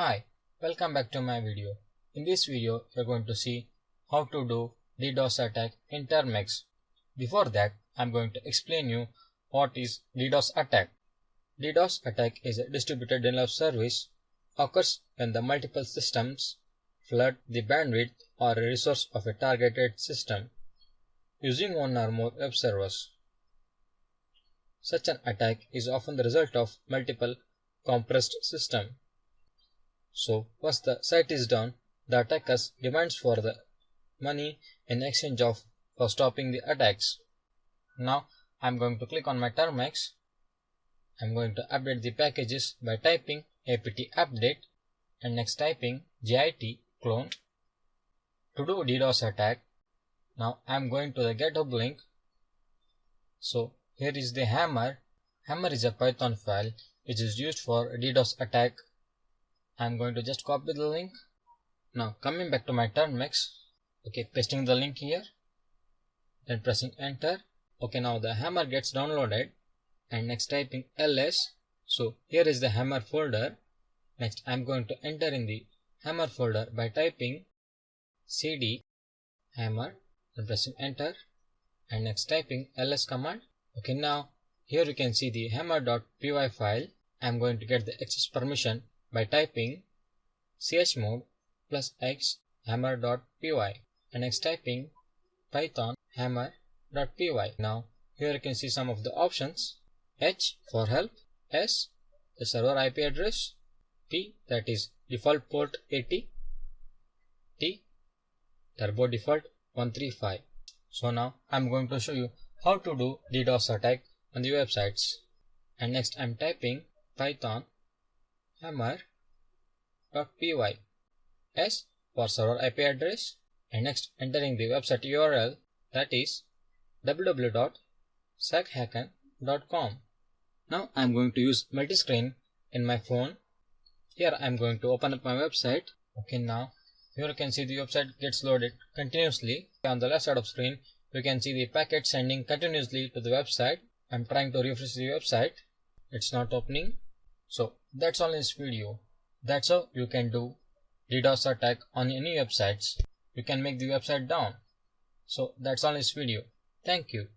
Hi, welcome back to my video. In this video, you're going to see how to do DDoS attack in Termux. Before that, I'm going to explain you what is DDoS attack. DDoS attack is a distributed denial of service occurs when the multiple systems flood the bandwidth or a resource of a targeted system using one or more web servers. Such an attack is often the result of multiple compressed systems. So once the site is down, the attackers demands for the money in exchange for stopping the attacks. Now I'm going to click on my Termux. I'm going to update the packages by typing apt update and next typing git clone. To do DDoS attack, now I'm going to the GitHub link. So here is the hammer. Hammer is a Python file which is used for DDoS attack. I'm going to just copy the link. Now coming back to my Termux, pasting the link here, then pressing enter. Now the hammer gets downloaded and next typing ls. So here is the hammer folder. Next I'm going to enter in the hammer folder by typing cd hammer, then pressing enter and next typing ls command. Now here you can see the hammer.py file. I'm going to get the access permission by typing chmod +x hammer.py and next typing python hammer.py. Now here you can see some of the options. H for help, S the server IP address, P that is default port 80, T turbo default 135. So now I'm going to show you how to do DDoS attack on the websites. And next I'm typing python hammer.py, S for server IP address and next entering the website URL that is www.sackhacken.com. Now I'm going to use multi-screen in my phone. Here I'm going to open up my website. Now here you can see the website gets loaded continuously. On the left side of screen you can see the packet sending continuously to the website. I'm trying to refresh the website. It's not opening. So that's all in this video. That's how you can do DDoS attack on any websites. You can make the website down. So that's all in this video. Thank you.